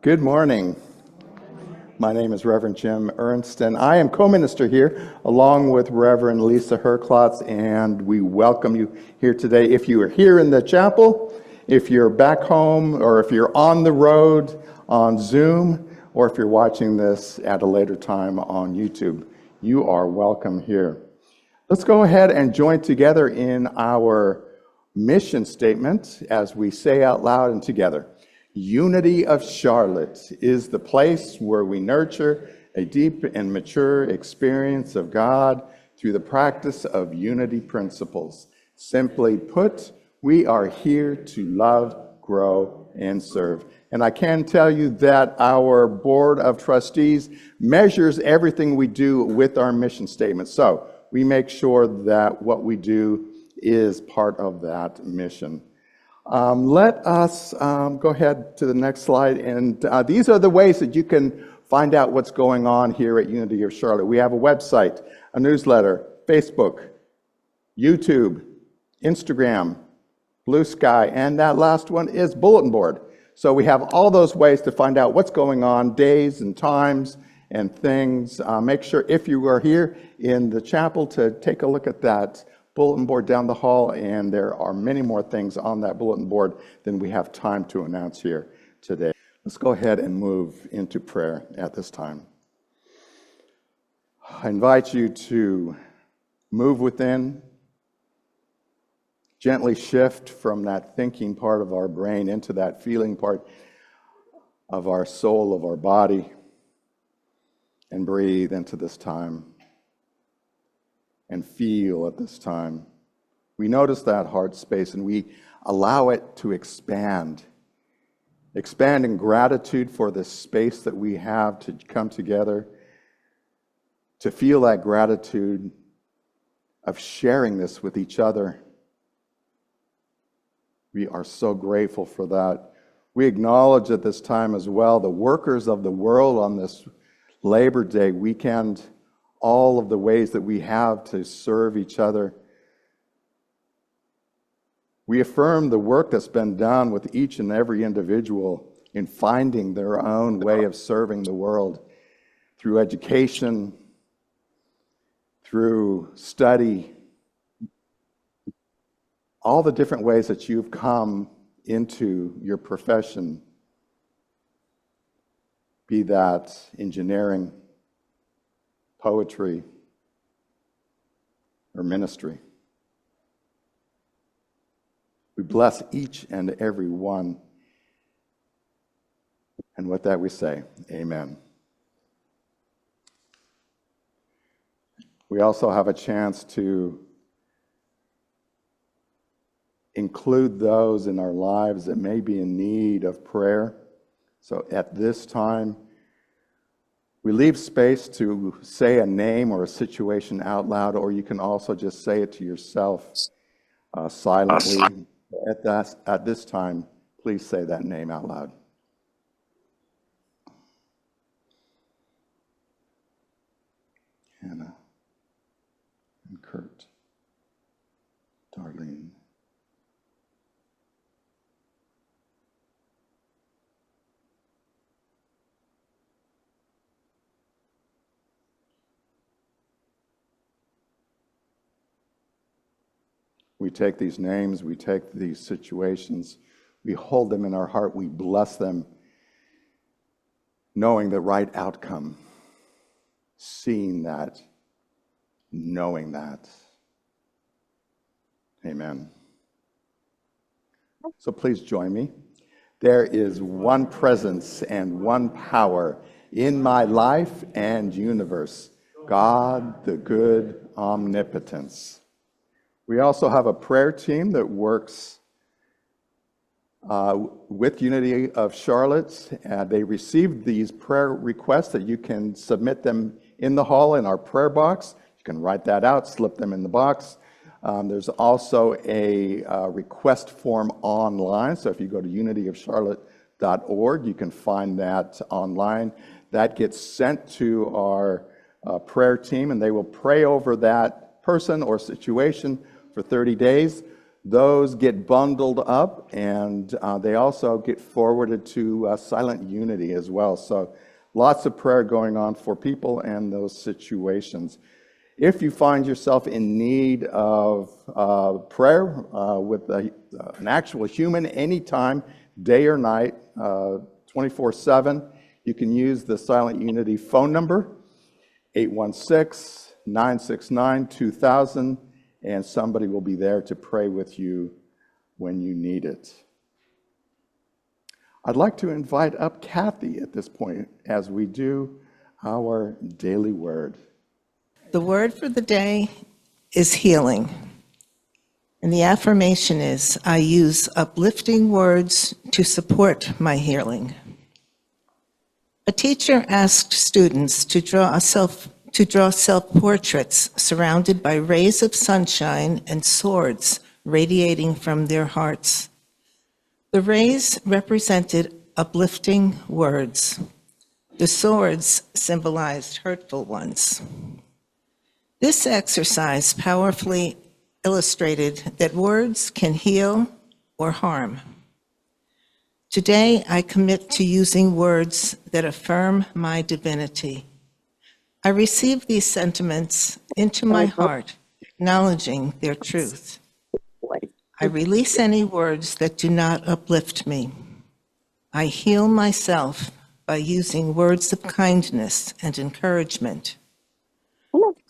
Good morning. My name is Reverend Jim Ernst, and I am co-minister here along with Reverend Lisa Herklotz, and we welcome you here today. If you are here in the chapel, if you're back home, or if you're on the road on Zoom, or if you're watching this at a later time on YouTube, you are welcome here. Let's go ahead and join together in our mission statement as we say out loud and together. Unity of Charlotte is the place where we nurture a deep and mature experience of God through the practice of unity principles. Simply put, we are here to love, grow, and serve. And I can tell you that our Board of Trustees measures everything we do with our mission statement. So we make sure that what we do is part of that mission. Let us go ahead to the next slide. And these are the ways that you can find out what's going on here at Unity of Charlotte. We have a website, a newsletter, Facebook, YouTube, Instagram, Blue Sky, and that last one is bulletin board. So we have all those ways to find out what's going on, days and times and things. Make sure if you are here in the chapel to take a look at that bulletin board down the hall, and there are many more things on that bulletin board than we have time to announce here today. Let's go ahead and move into prayer at this time. I invite you to move within, gently shift from that thinking part of our brain into that feeling part of our soul, of our body, and breathe into this time. And feel at this time. We notice that heart space and we allow it to expand. Expand in gratitude for the space that we have to come together, to feel that gratitude of sharing this with each other. We are so grateful for that. We acknowledge at this time as well the workers of the world on this Labor Day weekend, all of the ways that we have to serve each other. We affirm the work that's been done with each and every individual in finding their own way of serving the world through education, through study, all the different ways that you've come into your profession, be that engineering, poetry, or ministry. We bless each and every one. And with that we say, amen. We also have a chance to include those in our lives that may be in need of prayer. So at this time, we leave space to say a name or a situation out loud, or you can also just say it to yourself silently. At this time, please say that name out loud. Hannah and Kurt, Darlene. We take these names, we take these situations, we hold them in our heart, we bless them, knowing the right outcome, seeing that, knowing that. Amen. So please join me. There is one presence and one power in my life and universe, God, the good omnipotence. We also have a prayer team that works with Unity of Charlotte. They received these prayer requests that you can submit them in the hall in our prayer box. You can write that out, slip them in the box. There's also a request form online. So if you go to unityofcharlotte.org, you can find that online. That gets sent to our prayer team, and they will pray over that person or situation for 30 days. Those get bundled up, and they also get forwarded to Silent Unity as well. So lots of prayer going on for people and those situations. If you find yourself in need of prayer with an actual human anytime, day or night, 24/7, you can use the Silent Unity phone number, 816-969-2000, and somebody will be there to pray with you when you need it. I'd like to invite up Kathy at this point as we do our daily word. The word for the day is healing. And the affirmation is, I use uplifting words to support my healing. A teacher asked students to draw self-portraits surrounded by rays of sunshine and swords radiating from their hearts. The rays represented uplifting words. The swords symbolized hurtful ones. This exercise powerfully illustrated that words can heal or harm. Today, I commit to using words that affirm my divinity. I receive these sentiments into my heart, acknowledging their truth. I release any words that do not uplift me. I heal myself by using words of kindness and encouragement.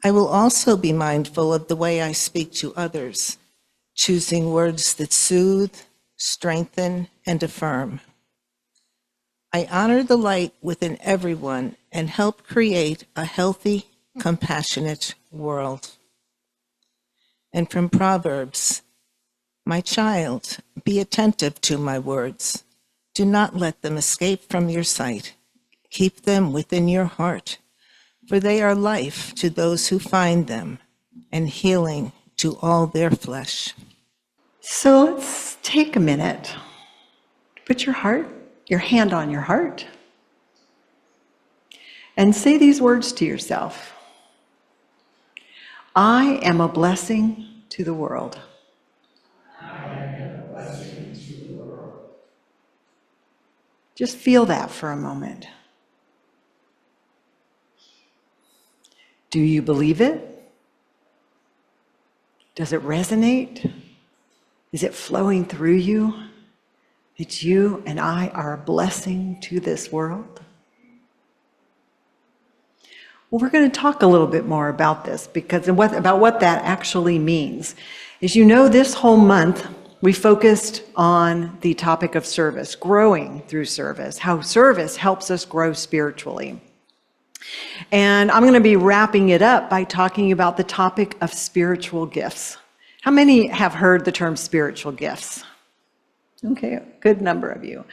I will also be mindful of the way I speak to others, choosing words that soothe, strengthen, and affirm. I honor the light within everyone and help create a healthy, compassionate world. And from Proverbs, my child, be attentive to my words. Do not let them escape from your sight. Keep them within your heart, for they are life to those who find them and healing to all their flesh. So let's take a minute. Put your hand on your heart, and say these words to yourself. I am a blessing to the world. I am a blessing to the world. Just feel that for a moment. Do you believe it? Does it resonate? Is it flowing through you that you and I are a blessing to this world? Well, we're going to talk a little bit more about this about what that actually means. As you know, this whole month we focused on the topic of service, growing through service, how service helps us grow spiritually. And I'm going to be wrapping it up by talking about the topic of spiritual gifts. How many have heard the term spiritual gifts? Okay, a good number of you.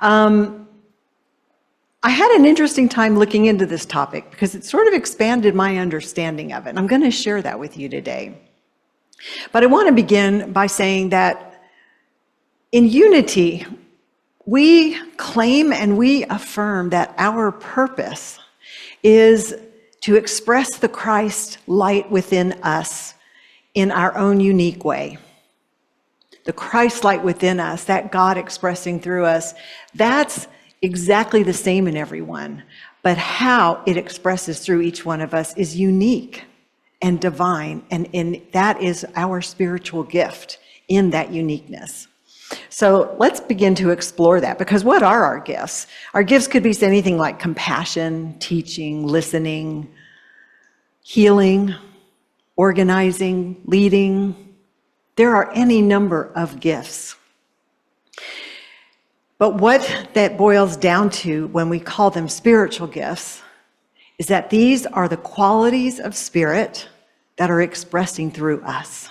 I had an interesting time looking into this topic because it sort of expanded my understanding of it. And I'm going to share that with you today. But I want to begin by saying that in unity, we claim and we affirm that our purpose is to express the Christ light within us in our own unique way. The Christ light within us, that God expressing through us, that's exactly the same in everyone. But how it expresses through each one of us is unique and divine, and that is our spiritual gift in that uniqueness. So let's begin to explore that, because what are our gifts? Our gifts could be anything like compassion, teaching, listening, healing, organizing, leading. There are any number of gifts. But what that boils down to when we call them spiritual gifts is that these are the qualities of spirit that are expressing through us.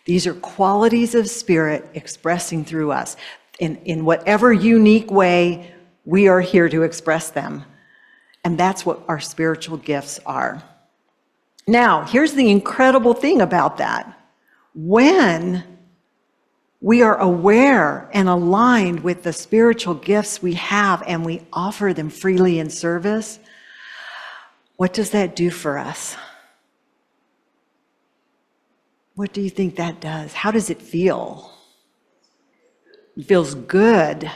These are qualities of spirit expressing through us. In whatever unique way we are here to express them. And that's what our spiritual gifts are. Now, here's the incredible thing about that. When we are aware and aligned with the spiritual gifts we have and we offer them freely in service, what does that do for us? What do you think that does? How does it feel? It feels good.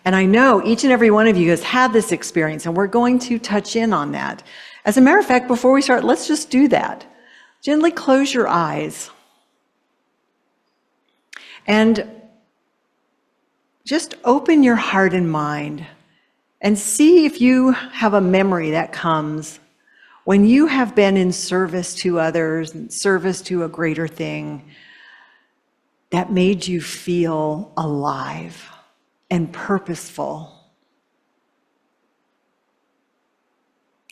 And I know each and every one of you has had this experience, and we're going to touch in on that. As a matter of fact, before we start, let's just do that. Gently close your eyes. And just open your heart and mind and see if you have a memory that comes when you have been in service to others, in service to a greater thing that made you feel alive and purposeful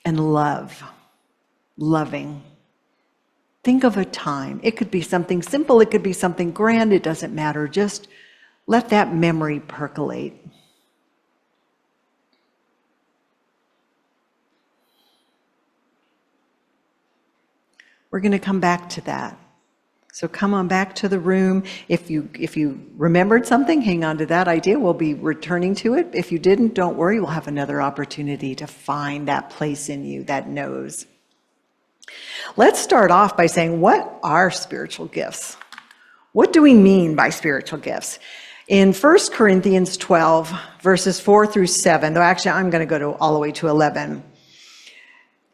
and loving. Think of a time. It could be something simple, it could be something grand, it doesn't matter. Just let that memory percolate. We're going to come back to that. So come on back to the room. If you remembered something, hang on to that idea. We'll be returning to it. If you didn't, don't worry. We'll have another opportunity to find that place in you that knows. Let's start off by saying, what are spiritual gifts? What do we mean by spiritual gifts? In 1 Corinthians 12, verses 4 through 7, though actually I'm going to go all the way to 11,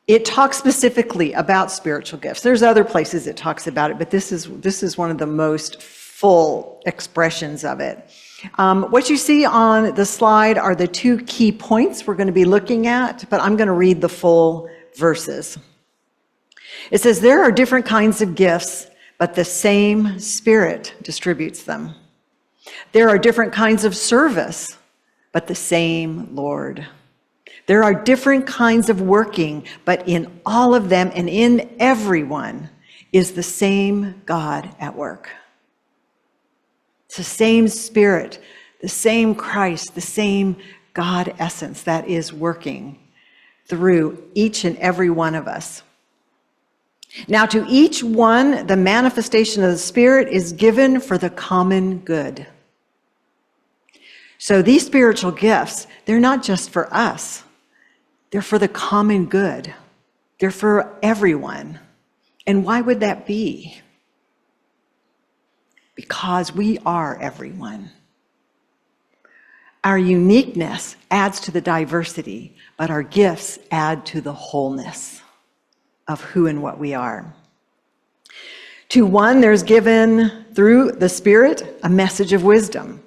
it talks specifically about spiritual gifts. There's other places it talks about it, but this is one of the most full expressions of it. What you see on the slide are the two key points we're going to be looking at, but I'm going to read the full verses. It says, there are different kinds of gifts, but the same Spirit distributes them. There are different kinds of service, but the same Lord. There are different kinds of working, but in all of them and in everyone is the same God at work. It's the same Spirit, the same Christ, the same God essence that is working through each and every one of us. Now, to each one, the manifestation of the Spirit is given for the common good. So these spiritual gifts, they're not just for us. They're for the common good. They're for everyone. And why would that be? Because we are everyone. Our uniqueness adds to the diversity, but our gifts add to the wholeness of who and what we are. To one, there's given through the Spirit a message of wisdom.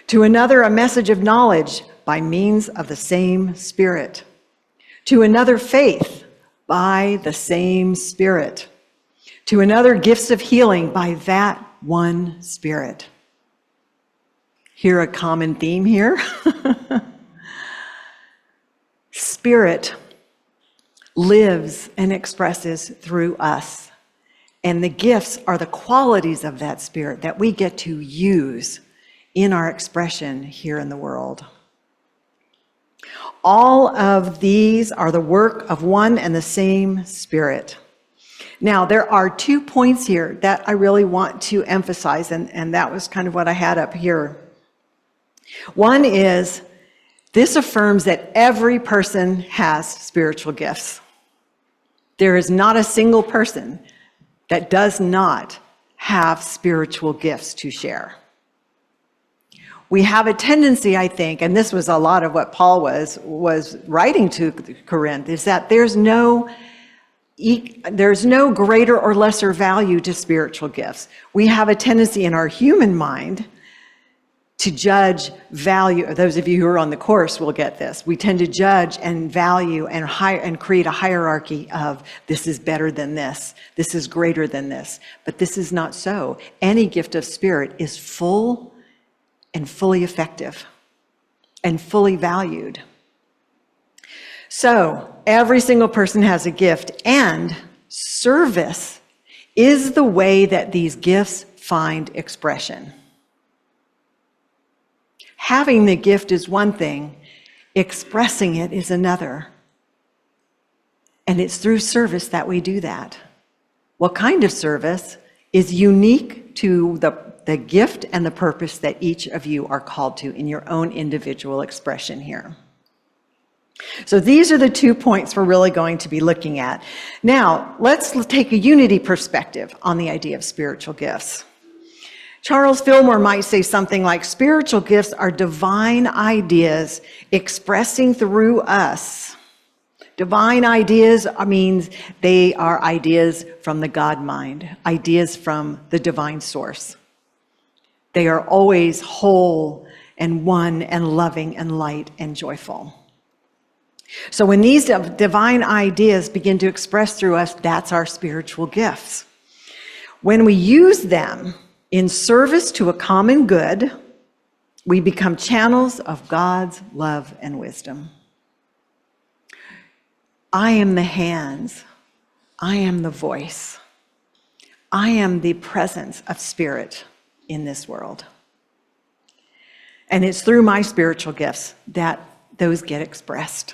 To another, a message of knowledge by means of the same Spirit. To another, faith by the same Spirit. To another, gifts of healing by that one Spirit. Hear a common theme here? Spirit lives and expresses through us. And the gifts are the qualities of that Spirit that we get to use in our expression here in the world. All of these are the work of one and the same Spirit. Now, there are 2 points here that I really want to emphasize, and that was kind of what I had up here. One is, this affirms that every person has spiritual gifts. There is not a single person that does not have spiritual gifts to share. We have a tendency, I think, and this was a lot of what Paul was writing to Corinth, is that there's no greater or lesser value to spiritual gifts. We have a tendency in our human mind to judge value. Those of you who are on the course will get this. We tend to judge and value and create a hierarchy of this is better than this is greater than this. But this is not so. Any gift of Spirit is full and fully effective and fully valued. So every single person has a gift, and service is the way that these gifts find expression. Having the gift is one thing, expressing it is another. And it's through service that we do that. What kind of service is unique to the gift and the purpose that each of you are called to in your own individual expression here. So these are the 2 points we're really going to be looking at. Now, let's take a unity perspective on the idea of spiritual gifts. Charles Fillmore might say something like, spiritual gifts are divine ideas expressing through us. Divine ideas means they are ideas from the God mind, ideas from the divine source. They are always whole and one and loving and light and joyful. So when these divine ideas begin to express through us, that's our spiritual gifts. When we use them in service to a common good, we become channels of God's love and wisdom. I am the hands. I am the voice. I am the presence of spirit in this world. And it's through my spiritual gifts that those get expressed.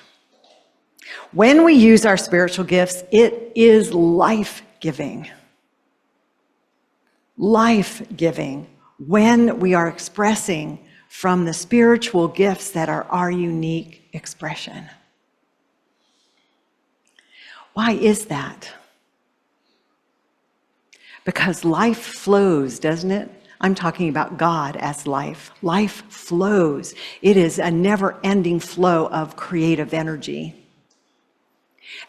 When we use our spiritual gifts, it is life-giving. Life-giving when we are expressing from the spiritual gifts that are our unique expression. Why is that? Because life flows, doesn't it? I'm talking about God as life. Life flows. It is a never-ending flow of creative energy.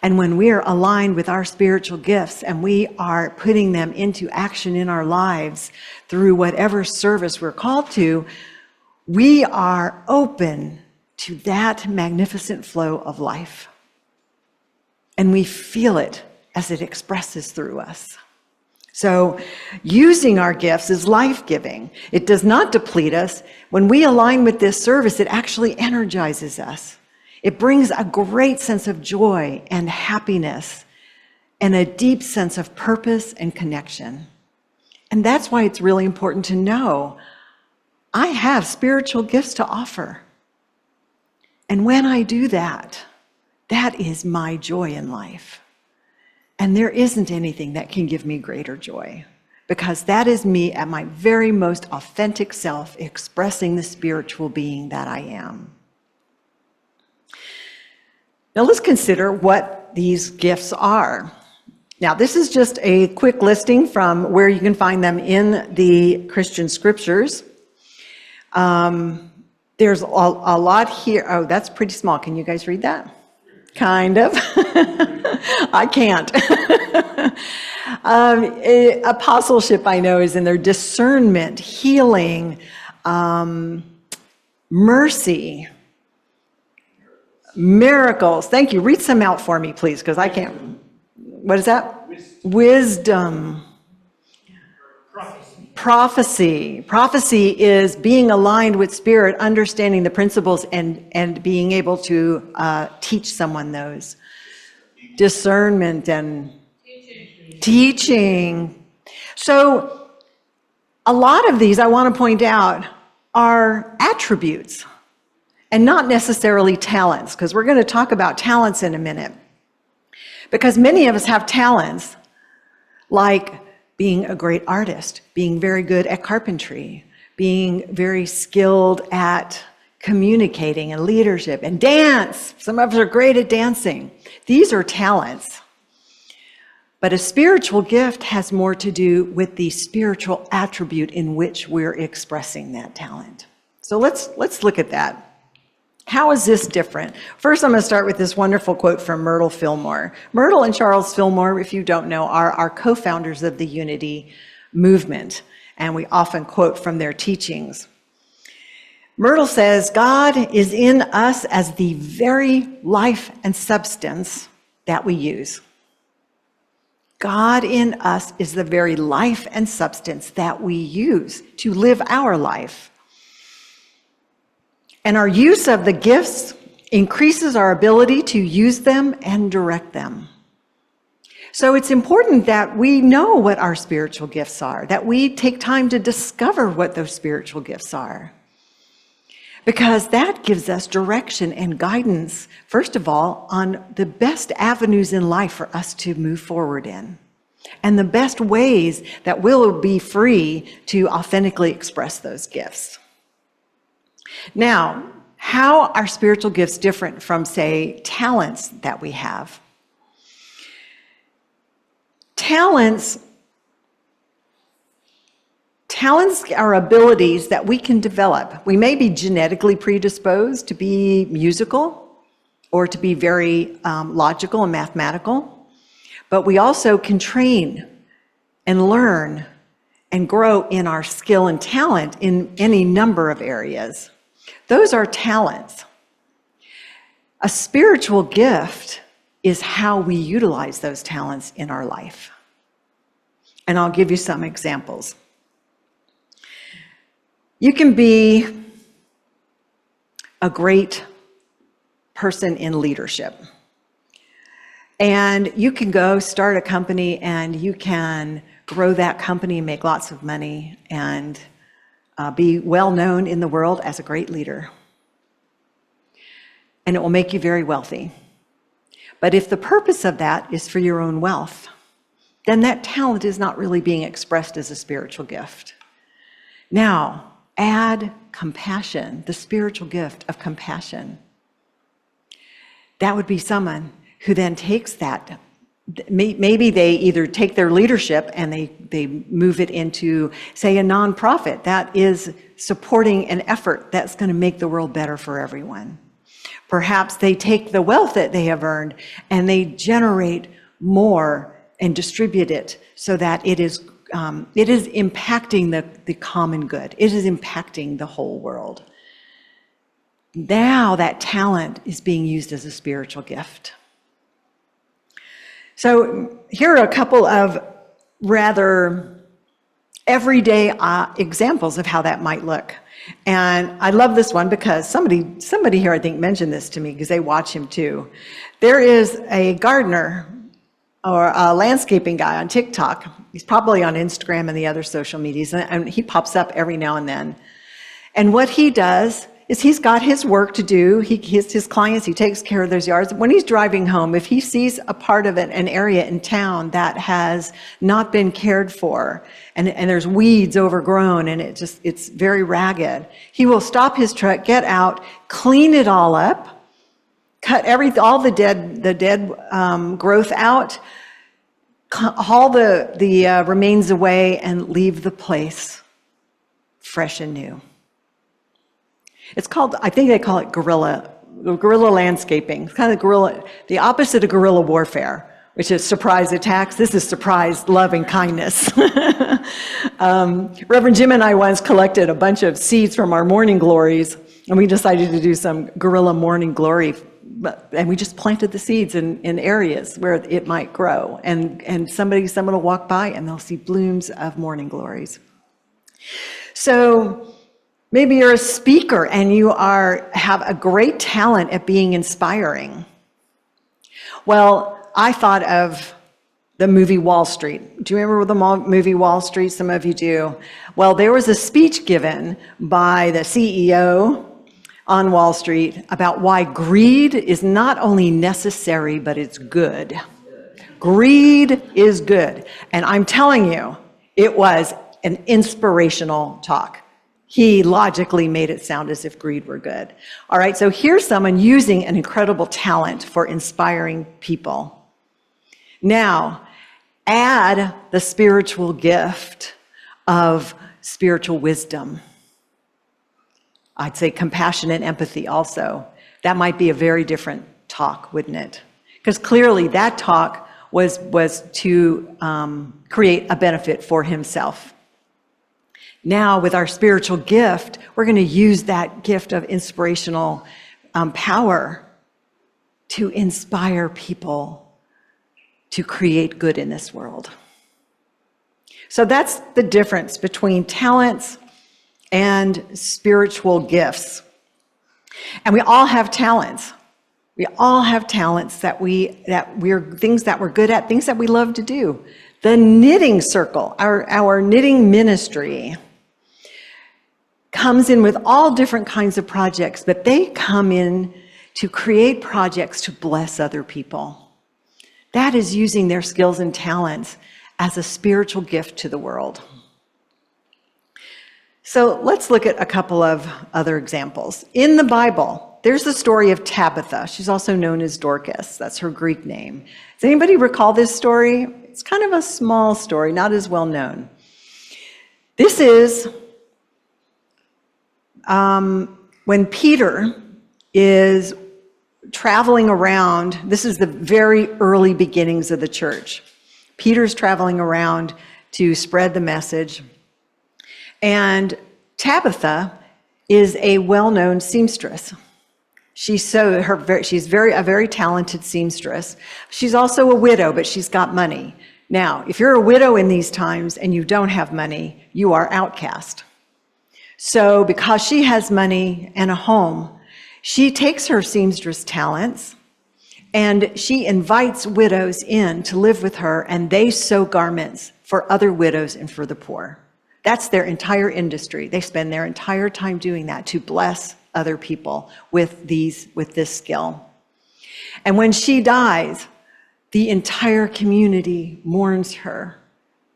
And when we are aligned with our spiritual gifts and we are putting them into action in our lives through whatever service we're called to, we are open to that magnificent flow of life. And we feel it as it expresses through us. So using our gifts is life-giving. It does not deplete us. When we align with this service, it actually energizes us. It brings a great sense of joy and happiness and a deep sense of purpose and connection. And that's why it's really important to know I have spiritual gifts to offer. And when I do that, that is my joy in life. And there isn't anything that can give me greater joy, because that is me at my very most authentic self, expressing the spiritual being that I am. Now let's consider what these gifts are. Now this is just a quick listing from where you can find them in the Christian scriptures. There's a lot here. Oh, that's pretty small. Can you guys read that? Kind of. I can't. Apostleship, I know, is in there. Discernment, healing, mercy, miracles. Thank you. Read some out for me, please, because I can't. What is that? Wisdom. Prophecy. Prophecy is being aligned with spirit, understanding the principles, and being able to teach someone those. Discernment and teaching. So a lot of these, I want to point out, are attributes and not necessarily talents, because we're going to talk about talents in a minute. Because many of us have talents like being a great artist, being very good at carpentry, being very skilled at communicating and leadership and dance. Some of us are great at dancing. These are talents. But a spiritual gift has more to do with the spiritual attribute in which we're expressing that talent. So let's look at that. How is this different? First, I'm going to start with this wonderful quote from Myrtle Fillmore. Myrtle and Charles Fillmore, if you don't know, are our co-founders of the Unity movement, and we often quote from their teachings. Myrtle says, God is in us as the very life and substance that we use. God in us is the very life and substance that we use to live our life. And our use of the gifts increases our ability to use them and direct them. So it's important that we know what our spiritual gifts are, that we take time to discover what those spiritual gifts are. Because that gives us direction and guidance, first of all, on the best avenues in life for us to move forward in, and the best ways that we'll be free to authentically express those gifts. Now, how are spiritual gifts different from, say, talents that we have? Talents are abilities that we can develop. We may be genetically predisposed to be musical or to be very logical and mathematical, but we also can train and learn and grow in our skill and talent in any number of areas. Those are talents. A spiritual gift is how we utilize those talents in our life. And I'll give you some examples. You can be a great person in leadership. And you can go start a company and you can grow that company and make lots of money and be well known in the world as a great leader. And it will make you very wealthy. But if the purpose of that is for your own wealth, then that talent is not really being expressed as a spiritual gift. Now, add compassion, the spiritual gift of compassion. That would be someone who then takes that. Maybe they either take their leadership and they move it into, say, a nonprofit that is supporting an effort that's going to make the world better for everyone. Perhaps they take the wealth that they have earned and they generate more and distribute it so that it is impacting the common good. It is impacting the whole world. Now that talent is being used as a spiritual gift. So here are a couple of rather everyday examples of how that might look. And I love this one because somebody here I think mentioned this to me because they watch him too. There is a gardener or a landscaping guy on TikTok. He's probably on Instagram and the other social medias, and he pops up every now and then. And what he does is he's got his work to do. His clients, he takes care of those yards. When he's driving home, if he sees a part of an area in town that has not been cared for, and there's weeds overgrown, and it's very ragged, he will stop his truck, get out, clean it all up, cut all the dead growth out, haul the remains away, and leave the place fresh and new. It's called, I think they call it guerrilla landscaping. It's kind of the opposite of guerrilla warfare, which is surprise attacks. This is surprise love and kindness. Reverend Jim and I once collected a bunch of seeds from our morning glories, and we decided to do some guerrilla morning glory. And we just planted the seeds in areas where it might grow. And someone will walk by and they'll see blooms of morning glories. So maybe you're a speaker and you have a great talent at being inspiring. Well, I thought of the movie Wall Street. Do you remember the movie Wall Street? Some of you do. Well, there was a speech given by the CEO on Wall Street about why greed is not only necessary, but it's good. Greed is good. And I'm telling you, it was an inspirational talk. He logically made it sound as if greed were good. All right, so here's someone using an incredible talent for inspiring people. Now, add the spiritual gift of spiritual wisdom. I'd say compassion and empathy also. That might be a very different talk, wouldn't it? Because clearly that talk was to create a benefit for himself. Now with our spiritual gift, we're going to use that gift of inspirational power to inspire people to create good in this world. So that's the difference between talents and spiritual gifts. And we all have talents. We all have talents that we're things that we're good at, things that we love to do. The knitting circle, our knitting ministry, comes in with all different kinds of projects, but they come in to create projects to bless other people. That is using their skills and talents as a spiritual gift to the world. So let's look at a couple of other examples. In the Bible, there's the story of Tabitha. She's also known as Dorcas. That's her Greek name. Does anybody recall this story? It's kind of a small story, not as well known. This is when Peter is traveling around. This is the very early beginnings of the church. Peter's traveling around to spread the message. And Tabitha is a well-known seamstress. She's a very talented seamstress. She's also a widow, but she's got money. Now, if you're a widow in these times and you don't have money, you are outcast. So because she has money and a home, she takes her seamstress talents and she invites widows in to live with her, and they sew garments for other widows and for the poor. That's their entire industry. They spend their entire time doing that to bless other people with this skill. And when she dies, the entire community mourns her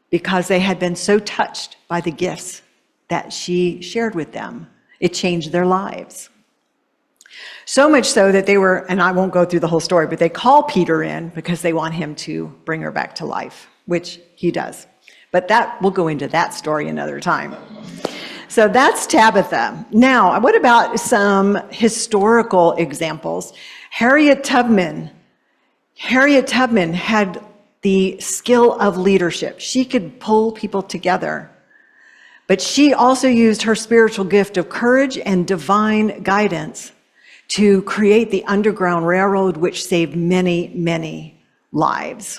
because they had been so touched by the gifts that she shared with them. It changed their lives. So much so that they were, and I won't go through the whole story, but they call Peter in because they want him to bring her back to life, which he does. But we'll go into that story another time. So that's Tabitha. Now, what about some historical examples? Harriet Tubman had the skill of leadership. She could pull people together. But she also used her spiritual gift of courage and divine guidance to create the Underground Railroad, which saved many, many lives.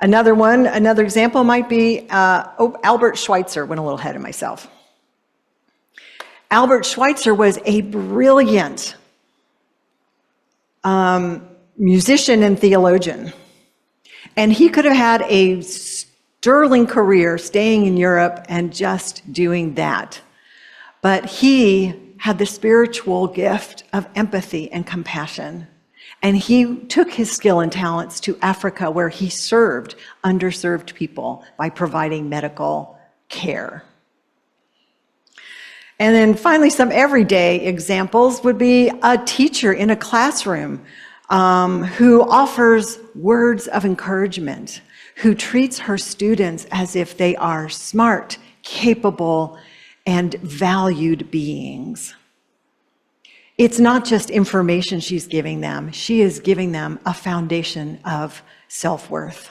Another example might be Albert Schweitzer. Went a little ahead of myself. Albert Schweitzer was a brilliant musician and theologian. And he could have had a sterling career staying in Europe and just doing that. But he had the spiritual gift of empathy and compassion. And he took his skill and talents to Africa, where he served underserved people by providing medical care. And then finally, some everyday examples would be a teacher in a classroom who offers words of encouragement, who treats her students as if they are smart, capable, and valued beings. It's not just information she's giving them. She is giving them a foundation of self-worth.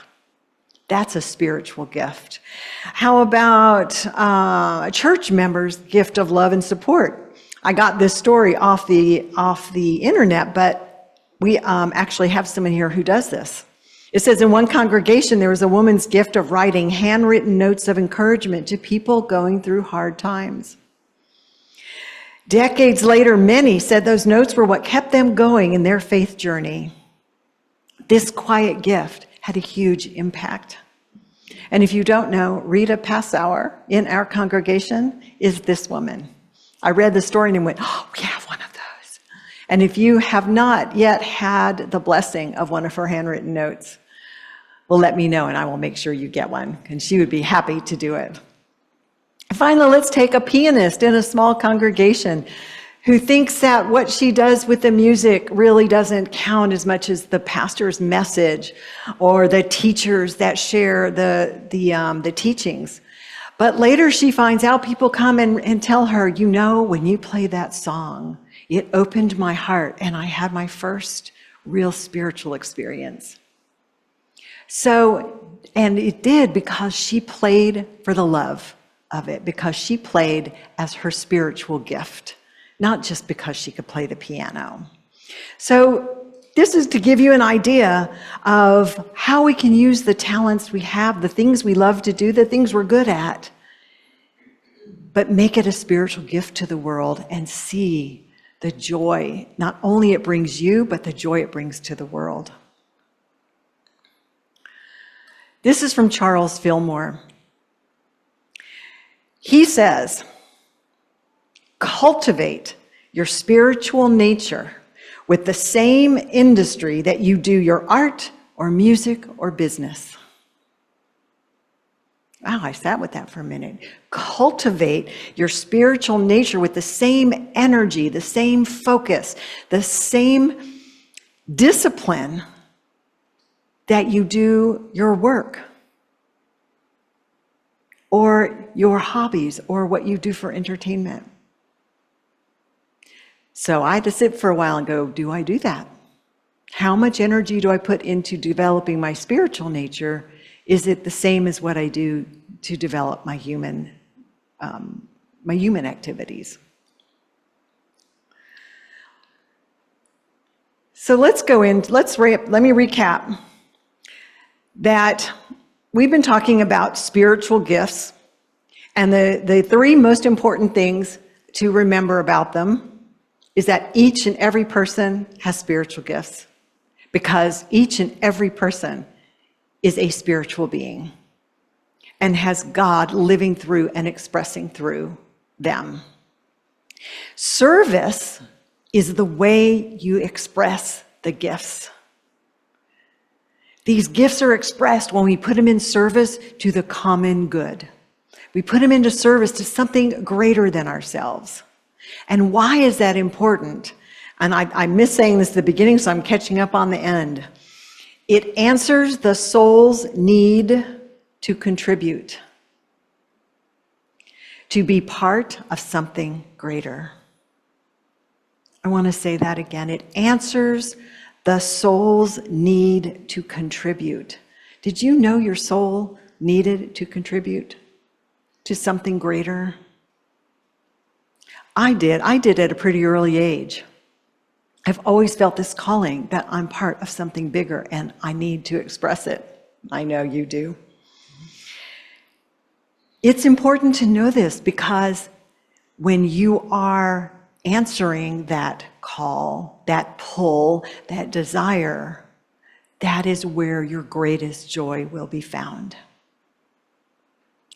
That's a spiritual gift. How about a church member's gift of love and support? I got this story off the internet, but we actually have someone here who does this. It says, in one congregation, there was a woman's gift of writing handwritten notes of encouragement to people going through hard times. Decades later, many said those notes were what kept them going in their faith journey. This quiet gift had a huge impact. And if you don't know, Rita Passauer in our congregation is this woman. I read the story and went, oh, we have one of those. And if you have not yet had the blessing of one of her handwritten notes, well, let me know and I will make sure you get one, and she would be happy to do it. Finally, let's take a pianist in a small congregation who thinks that what she does with the music really doesn't count as much as the pastor's message or the teachers that share the teachings. But later she finds out people come and tell her, you know, when you play that song, it opened my heart and I had my first real spiritual experience. So, and it did because she played for the love of it, because she played as her spiritual gift, not just because she could play the piano. So this is to give you an idea of how we can use the talents we have, the things we love to do, the things we're good at, but make it a spiritual gift to the world and see the joy, not only it brings you, but the joy it brings to the world. This is from Charles Fillmore. He says, cultivate your spiritual nature with the same industry that you do your art or music or business. Wow, I sat with that for a minute. Cultivate your spiritual nature with the same energy, the same focus, the same discipline that you do your work or your hobbies or what you do for entertainment. So I had to sit for a while and go, do I do that? How much energy do I put into developing my spiritual nature? Is it the same as what I do to develop my human activities? So let me recap that we've been talking about spiritual gifts, and the three most important things to remember about them is that each and every person has spiritual gifts, because each and every person is a spiritual being and has God living through and expressing through them. Service is the way you express the gifts. These gifts are expressed when we put them in service to the common good. We put them into service to something greater than ourselves. And why is that important? And I missed saying this at the beginning, so I'm catching up on the end. It answers the soul's need to contribute, to be part of something greater. I want to say that again. It answers the soul's need to contribute. Did you know your soul needed to contribute to something greater? I did. I did at a pretty early age. I've always felt this calling that I'm part of something bigger and I need to express it. I know you do. It's important to know this because when you are answering that call, that pull, that desire, that is where your greatest joy will be found.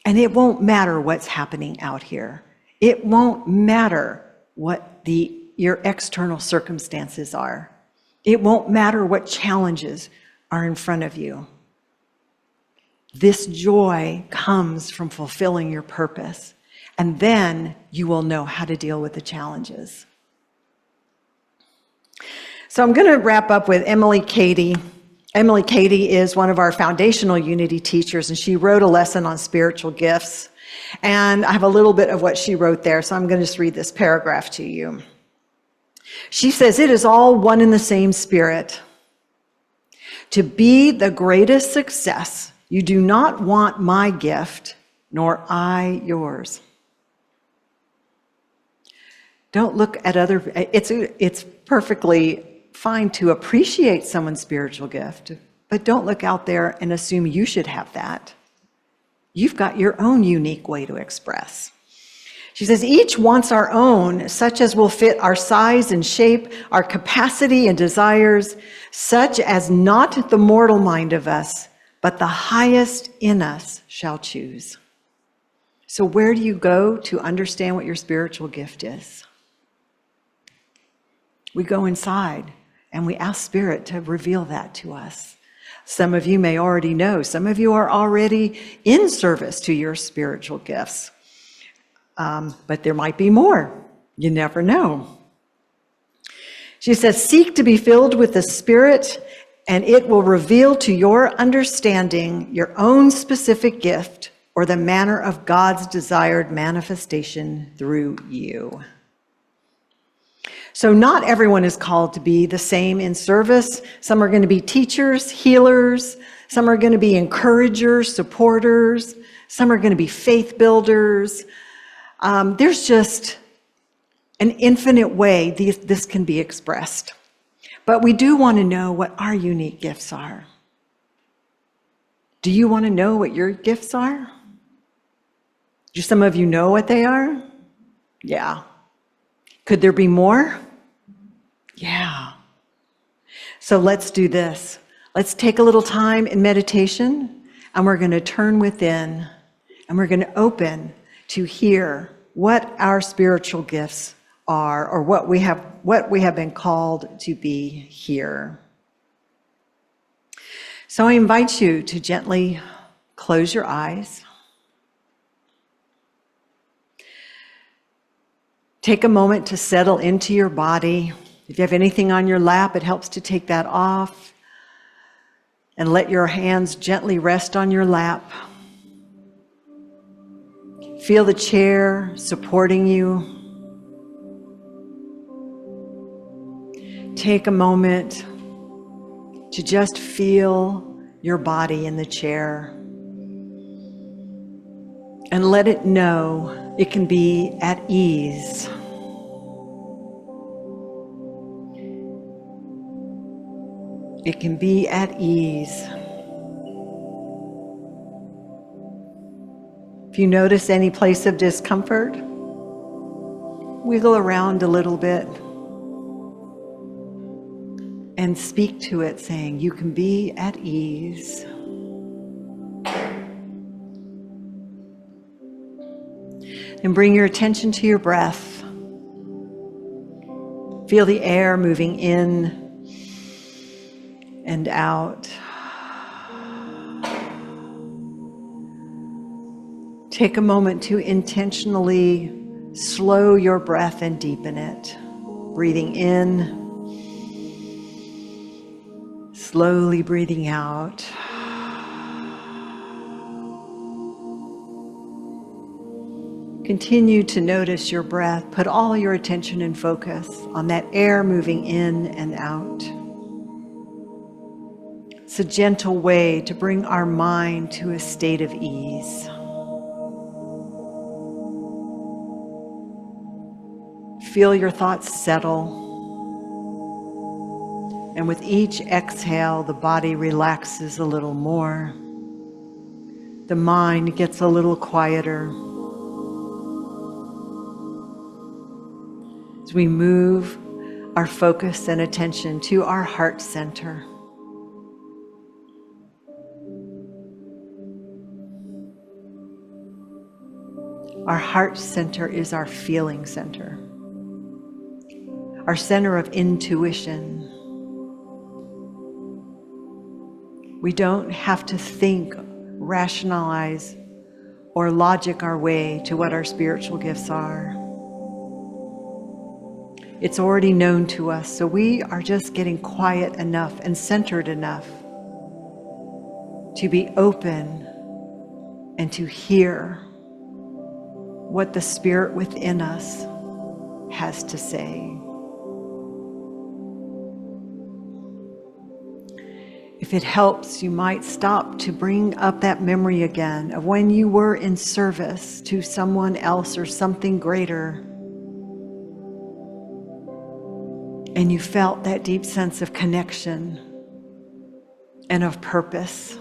And it won't matter what's happening out here. It won't matter what your external circumstances are. It won't matter what challenges are in front of you. This joy comes from fulfilling your purpose, and then you will know how to deal with the challenges. So I'm going to wrap up with Emily Cady. Emily Cady is one of our foundational Unity teachers, and she wrote a lesson on spiritual gifts. And I have a little bit of what she wrote there, so I'm going to just read this paragraph to you. She says, "It is all one in the same spirit. To be the greatest success, you do not want my gift, nor I yours." Don't look at it's perfectly fine to appreciate someone's spiritual gift, but don't look out there and assume you should have that. You've got your own unique way to express. She says, "Each wants our own, such as will fit our size and shape, our capacity and desires, such as not the mortal mind of us, but the highest in us shall choose." So where do you go to understand what your spiritual gift is? We go inside and we ask Spirit to reveal that to us. Some of you may already know. Some of you are already in service to your spiritual gifts. But there might be more. You never know. She says, "Seek to be filled with the Spirit, and it will reveal to your understanding your own specific gift or the manner of God's desired manifestation through you." So not everyone is called to be the same in service. Some are going to be teachers, healers. Some are going to be encouragers, supporters. Some are going to be faith builders. There's just an infinite way this can be expressed. But we do want to know what our unique gifts are. Do you want to know what your gifts are? Do some of you know what they are? Yeah. Could there be more? Yeah. So let's do this. Let's take a little time in meditation, and we're going to turn within, and we're going to open to hear what our spiritual gifts are, or what we have been called to be here. So I invite you to gently close your eyes. Take a moment to settle into your body. If you have anything on your lap, it helps to take that off and let your hands gently rest on your lap. Feel the chair supporting you. Take a moment to just feel your body in the chair and let it know it can be at ease. It can be at ease. If you notice any place of discomfort, wiggle around a little bit and speak to it, saying, you can be at ease. And bring your attention to your breath. Feel the air moving in and out. Take a moment to intentionally slow your breath and deepen it. Breathing in, slowly breathing out. Continue to notice your breath. Put all your attention and focus on that air moving in and out. It's a gentle way to bring our mind to a state of ease. Feel your thoughts settle. And with each exhale, the body relaxes a little more. The mind gets a little quieter. As we move our focus and attention to our heart center. Our heart center is our feeling center, our center of intuition. We don't have to think, rationalize, or logic our way to what our spiritual gifts are. It's already known to us, so we are just getting quiet enough and centered enough to be open and to hear what the Spirit within us has to say. If it helps, you might stop to bring up that memory again of when you were in service to someone else or something greater, and you felt that deep sense of connection and of purpose.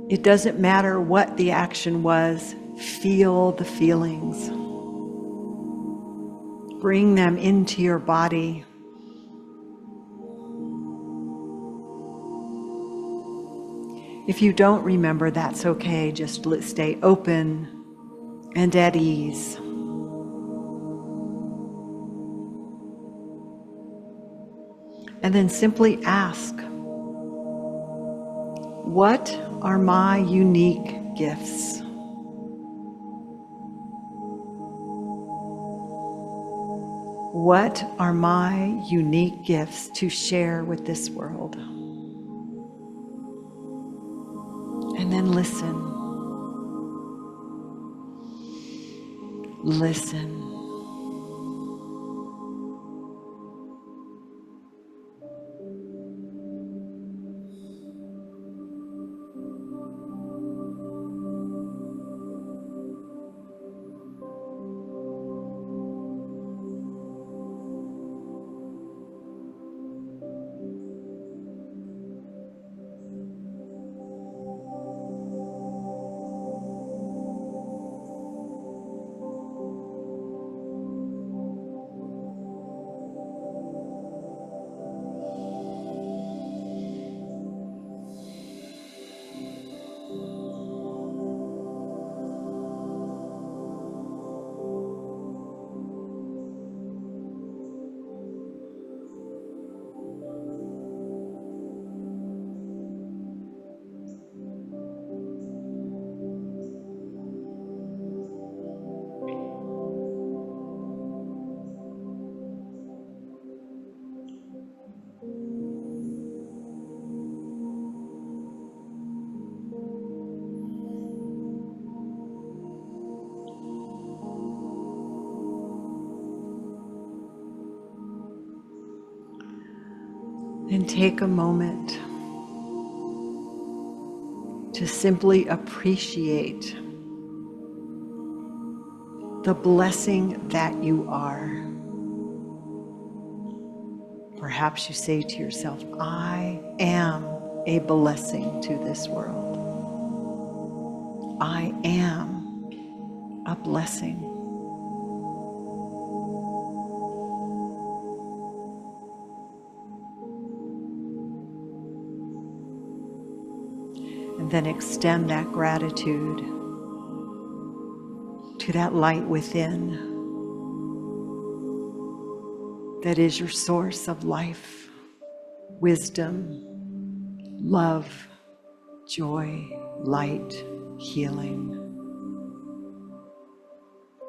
It doesn't matter what the action was, feel the feelings. Bring them into your body. If you don't remember, that's okay. Just stay open and at ease. And then simply ask, what are my unique gifts? What are my unique gifts to share with this world? And then listen. Listen. And take a moment to simply appreciate the blessing that you are. Perhaps you say to yourself, I am a blessing to this world. I am a blessing. And then extend that gratitude to that light within that is your source of life, wisdom, love, joy, light, healing.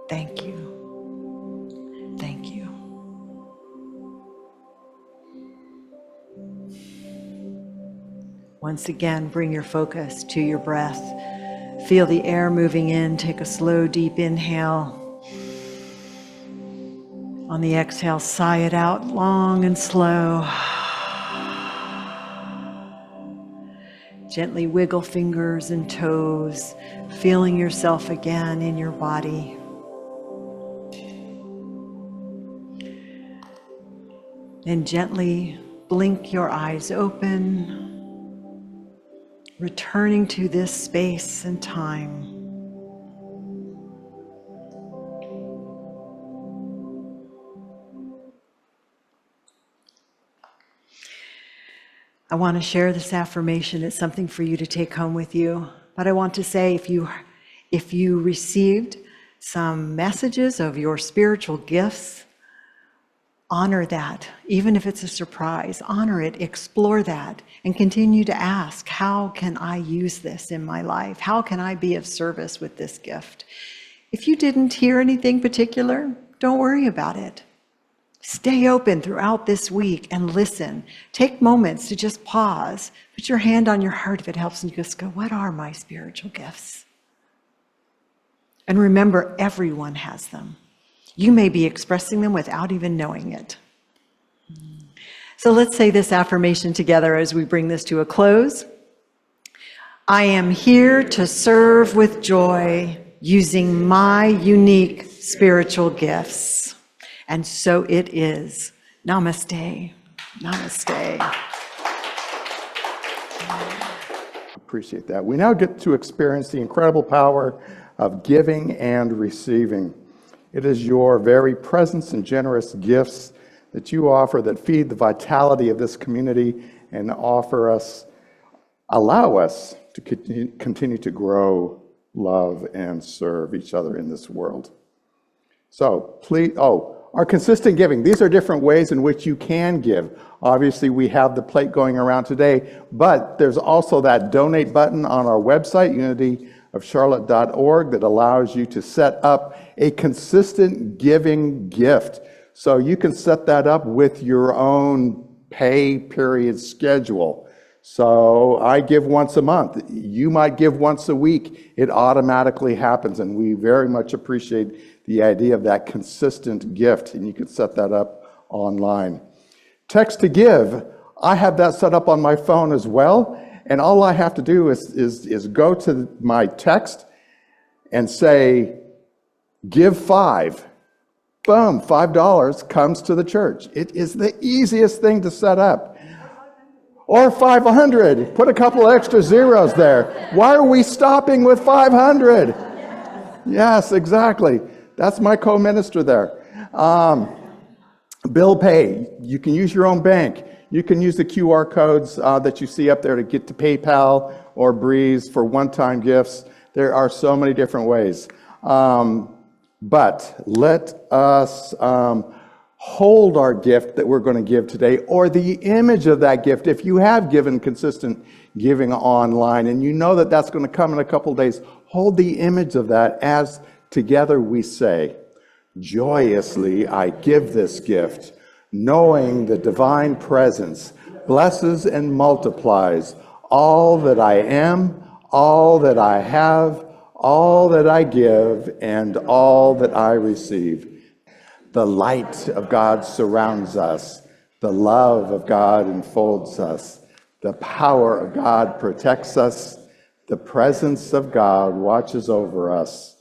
Thank you. Thank you. Once again, bring your focus to your breath. Feel the air moving in. Take a slow, deep inhale. On the exhale, sigh it out long and slow. Gently wiggle fingers and toes, feeling yourself again in your body. And gently blink your eyes open, returning to this space and time. I want to share this affirmation. It's something for you to take home with you. But I want to say, if you received some messages of your spiritual gifts, honor that. Even if it's a surprise, honor it, explore that, and continue to ask, how can I use this in my life? How can I be of service with this gift? If you didn't hear anything particular, don't worry about it. Stay open throughout this week and listen. Take moments to just pause. Put your hand on your heart if it helps, and just go, what are my spiritual gifts? And remember, everyone has them. You may be expressing them without even knowing it. So let's say this affirmation together as we bring this to a close. I am here to serve with joy using my unique spiritual gifts. And so it is. Namaste. Namaste. Appreciate that. We now get to experience the incredible power of giving and receiving. It is your very presence and generous gifts that you offer that feed the vitality of this community and allow us to continue to grow, love, and serve each other in this world. So please, our consistent giving. These are different ways in which you can give. Obviously, we have the plate going around today, but there's also that donate button on our website, unityofcharlotte.org, that allows you to set up a consistent giving gift. So you can set that up with your own pay period schedule. So I give once a month. You might give once a week. It automatically happens, and we very much appreciate the idea of that consistent gift, and you can set that up online. Text to give, I have that set up on my phone as well, and all I have to do is go to my text and say, give $5. Boom, $5 comes to the church. It is the easiest thing to set up. Or 500, put a couple extra zeros there. Why are we stopping with 500? Yes, exactly. That's my co-minister there. Bill pay, you can use your own bank. You can use the QR codes that you see up there to get to PayPal or Breeze for one-time gifts. There are so many different ways. But let us hold our gift that we're going to give today, or the image of that gift. If you have given consistent giving online and you know that that's going to come in a couple days, hold the image of that as together we say, joyously I give this gift, knowing the divine presence blesses and multiplies all that I am, all that I have, all that I give, and all that I receive. The light of God surrounds us. The love of God enfolds us. The power of God protects us. The presence of God watches over us.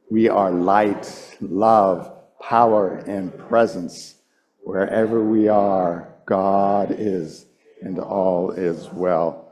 We are light, love, power, and presence. Wherever we are, God is, and all is well.